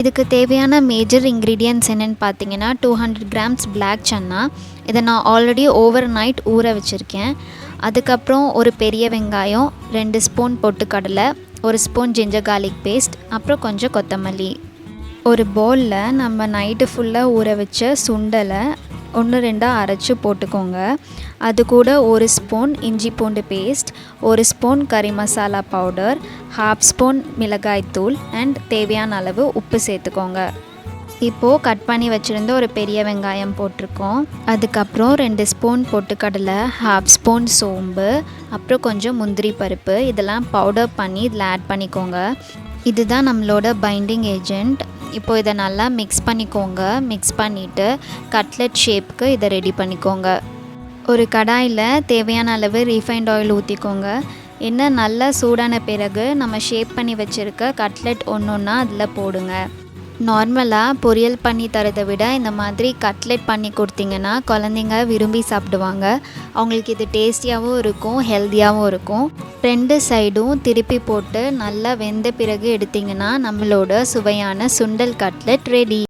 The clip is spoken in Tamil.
இதுக்கு தேவையான மேஜர் இன்க்ரீடியன்ட்ஸ் என்னென்னு பார்த்தீங்கன்னா 200 கிராம்ஸ் பிளாக் சன்னா. இதை நான் ஆல்ரெடி ஓவர் நைட் ஊற வச்சுருக்கேன். அதுக்கப்புறம் ஒரு பெரிய வெங்காயம், 2 ஸ்பூன் பொட்டுக்கடலை, 1 ஸ்பூன் ஜிஞ்சர் கார்லிக் பேஸ்ட், அப்புறம் கொஞ்சம் கொத்தமல்லி. ஒரு பவுலில் நம்ம நைட்டு ஃபுல்லாக ஊற வச்ச சுண்டலை 1-2 அரைச்சி போட்டுக்கோங்க. அது கூட 1 ஸ்பூன் இஞ்சி பூண்டு பேஸ்ட், 1 ஸ்பூன் கறி மசாலா பவுடர், 1/2 ஸ்பூன் மிளகாய்த்தூள் அண்ட் தேவையான அளவு உப்பு சேர்த்துக்கோங்க. இப்போது கட் பண்ணி வச்சுருந்த ஒரு பெரிய வெங்காயம் போட்டிருக்கோம். அதுக்கப்புறம் 2 ஸ்பூன் பொட்டுக்கடலை, 1/2 ஸ்பூன் சோம்பு, அப்புறம் கொஞ்சம் முந்திரி பருப்பு, இதெல்லாம் பவுடர் பண்ணி இதில் ஆட் பண்ணிக்கோங்க. இதுதான் நம்மளோட பைண்டிங் ஏஜெண்ட். இப்போது இதை நல்லா மிக்ஸ் பண்ணிக்கோங்க. மிக்ஸ் பண்ணிவிட்டு கட்லெட் ஷேப்புக்கு இதை ரெடி பண்ணிக்கோங்க. ஒரு கடாயில் தேவையான அளவு ரீஃபைண்ட் ஆயில் ஊற்றிக்கோங்க. எண்ணெய் நல்லா சூடான பிறகு நம்ம ஷேப் பண்ணி வச்சுருக்க கட்லெட் ஒன்றா அதில் போடுங்க. நார்மலாக பொரியல் பண்ணி தரதை விட இந்த மாதிரி கட்லெட் பண்ணி கொடுத்தீங்கன்னா குழந்தைங்க விரும்பி சாப்பிடுவாங்க. அவங்களுக்கு இது டேஸ்டியாகவும் இருக்கும், ஹெல்த்தியாகவும் இருக்கும். 2 சைடும் திருப்பி போட்டு நல்லா வெந்த பிறகு எடுத்திங்கன்னா நம்மளோட சுவையான சுண்டல் கட்லெட் ரெடி.